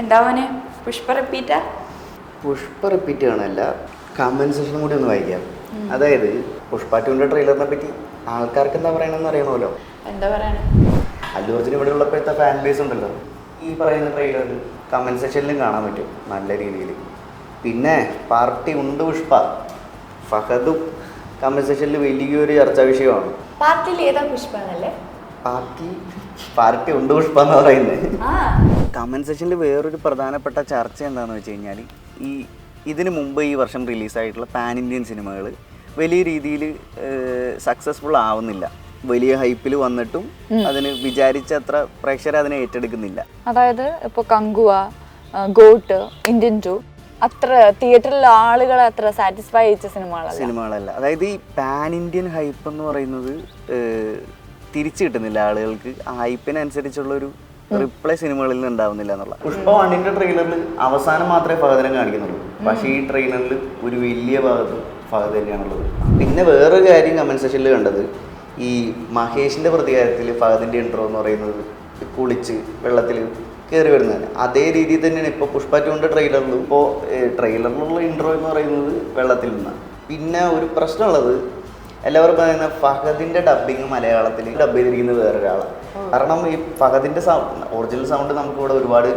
എന്താ മോനെ പുഷ്പ റിപ്പീറ്റാ? പുഷ്പ റിപ്പീറ്റ് കാണല്ല, കമന്റ് സെഷൻ കൂടി ഒന്ന് വായിക്കാം. അതായത് പുഷ്പ 2ന്റെ ട്രെയിലറിനെ പറ്റി ആൾക്കാർക്ക് എന്താ പറയണമെന്ന് അറിയണമല്ലോ. എന്താ പറയണേ? അല്ലു അർജുൻ ഇവിടെ ഉള്ളപ്പോഴത്തെ ഫാൻ ബേസ് ഉണ്ടല്ലോ, ഈ പറയുന്ന ട്രെയിലറിൽ കമന്റ് സെക്ഷനിലും കാണാൻ പറ്റും നല്ല രീതിയിൽ. പിന്നെ പാർട്ടി ഉണ്ട് പുഷ്പ, ഫഹദും കമന്റ് സെക്ഷനിൽ വലിയൊരു ചർച്ചാ വിഷയമാണ്. പാർട്ടിയിൽ ഏതാ പുഷ്പ എന്നല്ലേ? പാർട്ടി ഉണ്ട് പുഷ്പ എന്ന് പറയുന്നത്. കമന്റ് സെക്ഷനിൽ വേറൊരു പ്രധാനപ്പെട്ട ചർച്ച എന്താണെന്ന് വെച്ച് കഴിഞ്ഞാൽ, ഇതിന് മുമ്പ് ഈ വർഷം റിലീസായിട്ടുള്ള പാൻ ഇന്ത്യൻ സിനിമകൾ വലിയ രീതിയിൽ സക്സസ്ഫുൾ ആവുന്നില്ല. വലിയ ഹൈപ്പിൽ വന്നിട്ടും അതിന് വിചാരിച്ചത്ര പ്രേക്ഷകർ അതിനെ ഏറ്റെടുക്കുന്നില്ല. അതായത് ഇപ്പോൾ കങ്കുവ, ഗോട്ട്, ഇന്ത്യൻ 2 അത്ര തിയേറ്ററിൽ ആളുകളെ അത്ര സാറ്റിസ്ഫൈ ചെയ്യിച്ച സിനിമകളല്ല. അതായത് ഈ പാൻ ഇന്ത്യൻ ഹൈപ്പ് എന്ന് പറയുന്നത് തിരിച്ചു കിട്ടുന്നില്ല ആളുകൾക്ക്. ആ ഹൈപ്പിനനുസരിച്ചുള്ളൊരു റിപ്ലൈ സിനിമകളിൽ നിന്ന് ഉണ്ടാവുന്നില്ല എന്നുള്ള. പുഷ്പ 1ന്റെ ട്രെയിലറിൽ അവസാനം മാത്രമേ ഫഹദിനെ കാണിക്കുന്നുള്ളൂ, പക്ഷേ ഈ ട്രെയിലറിൽ ഒരു വലിയ ഭാഗത്ത് ഫഹദ് തന്നെയാണുള്ളത്. പിന്നെ വേറൊരു കാര്യം കമന്റ് സെക്ഷനിൽ കണ്ടത്, ഈ മഹേഷിന്റെ പ്രതികാരത്തിൽ ഫഹദിന്റെ ഇൻട്രോ എന്ന് പറയുന്നത് കുളിച്ച് വെള്ളത്തിൽ കയറി വരുന്നതാണ്. അതേ രീതിയിൽ തന്നെയാണ് ഇപ്പോൾ പുഷ്പ 2ന്റെ ട്രെയിലറിലും. ഇപ്പോൾ ട്രെയിലറിലുള്ള ഇൻട്രോ എന്ന് പറയുന്നത് വെള്ളത്തിൽ നിന്നാണ്. പിന്നെ ഒരു പ്രശ്നമുള്ളത്, എല്ലാവരും പറയുന്ന ഫഹദിന്റെ ഡബ്ബിങ് മലയാളത്തിൽ ഡബ് ചെയ്തിരിക്കുന്നത് വേറൊരാളാണ്. കാരണം ഈ ഫഹദിന്റെ ഒറിജിനൽ സൗണ്ട് നമുക്കിവിടെ ഒരുപാട്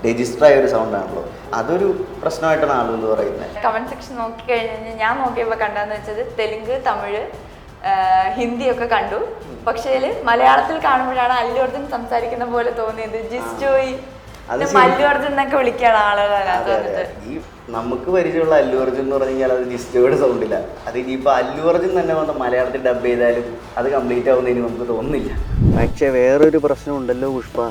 രജിസ്റ്റർ ആയ ഒരു സൗണ്ടാണല്ലോ, അതൊരു പ്രശ്നമായിട്ടാണ് ആളുകൾ പറയുന്നത്. കമന്റ് സെക്ഷൻ നോക്കി കഴിഞ്ഞാൽ ഞാൻ നോക്കിയപ്പോൾ കണ്ടെന്ന് വെച്ചത് തെലുങ്ക്, തമിഴ്, ഹിന്ദിയൊക്കെ കണ്ടു. പക്ഷേ മലയാളത്തിൽ കാണുമ്പോഴാണ് അല്ലു അർജുൻ സംസാരിക്കുന്ന പോലെ തോന്നിയത്. ജിസ്റ്റോയി അല്ലു അർജുൻ എന്നൊക്കെ വിളിക്കുകയാണ് ആളുകൾ. ഈ നമുക്ക് പരിചയമുള്ള അല്ലു അർജുൻ എന്ന് പറഞ്ഞു കഴിഞ്ഞാൽ അത് ജിസ്റ്റോയുടെ സൗണ്ടില്ല. അത് ഇനിയിപ്പോൾ അല്ലു അർജുൻ തന്നെ വന്ന് മലയാളത്തിൽ ഡബ് ചെയ്താലും അത് കംപ്ലീറ്റ് ആവുന്നതിന് നമുക്ക് തോന്നുന്നില്ല. പക്ഷെ വേറൊരു പ്രശ്നം ഉണ്ടല്ലോ പുഷ്പ,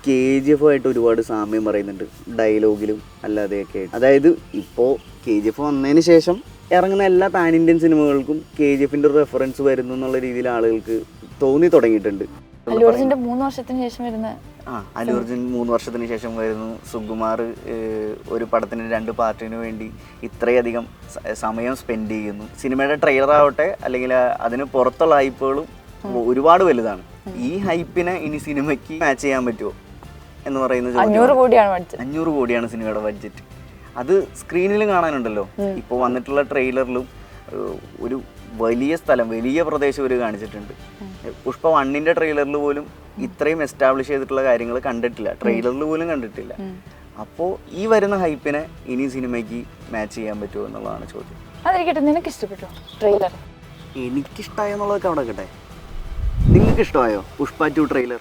KGF ആയിട്ട് ഒരുപാട് സാമ്യം പറയുന്നുണ്ട് ഡയലോഗിലും അല്ലാതെയൊക്കെ ആയിട്ട്. അതായത് ഇപ്പോൾ KGF വന്നതിന് ശേഷം ഇറങ്ങുന്ന എല്ലാ പാൻ ഇന്ത്യൻ സിനിമകൾക്കും KGFന്റെ റെഫറൻസ് വരുന്നു എന്നുള്ള രീതിയിൽ ആളുകൾക്ക് തോന്നി തുടങ്ങിയിട്ടുണ്ട്. അല്ലു അർജുന്റെ 3 വർഷത്തിന് ശേഷം വരുന്ന അല്ലു അർജുൻ 3 വർഷത്തിന് ശേഷം വരുന്നു. സുകുമാർ ഒരു പടത്തിന് 2 പാർട്ടിന് വേണ്ടി ഇത്രയധികം സമയം സ്പെൻഡ് ചെയ്യുന്നു. സിനിമയുടെ ട്രെയിലർ ആവട്ടെ അല്ലെങ്കിൽ അതിന് പുറത്തുള്ള ഹൈപ്പുകളും ഒരുപാട് വലുതാണ്. ഈ ഹൈപ്പിനെ ഇനി സിനിമയ്ക്ക് മാച്ച് ചെയ്യാൻ പറ്റുമോ എന്ന് പറയുന്നത് 500 കോടിയാണ് സിനിമയുടെ ബഡ്ജറ്റ്. അത് സ്ക്രീനിൽ കാണാനുണ്ടല്ലോ. ഇപ്പോൾ വന്നിട്ടുള്ള ട്രെയിലറിലും ഒരു വലിയ സ്ഥലം, വലിയ പ്രദേശം ഒരു കാണിച്ചിട്ടുണ്ട്. പുഷ്പ 1ന്റെ ട്രെയിലറിൽ പോലും ഇത്രയും എസ്റ്റാബ്ലിഷ് ചെയ്തിട്ടുള്ള കാര്യങ്ങൾ കണ്ടിട്ടില്ല, ട്രെയിലറിൽ പോലും കണ്ടിട്ടില്ല. അപ്പോൾ ഈ വരുന്ന ഹൈപ്പിനെ ഇനി സിനിമയ്ക്ക് മാച്ച് ചെയ്യാൻ പറ്റുമോ എന്നുള്ളതാണ് ചോദ്യം. അതെനിക്കട്ടെ, നിനക്ക് ഇഷ്ടപ്പെട്ടോ ട്രെയിലർ? എനിക്കിഷ്ടമായോ എന്നുള്ളതൊക്കെ അവിടെ കേട്ടെ. നിങ്ങൾക്ക് ഇഷ്ടമായോ പുഷ്പ 2 ട്രെയിലർ?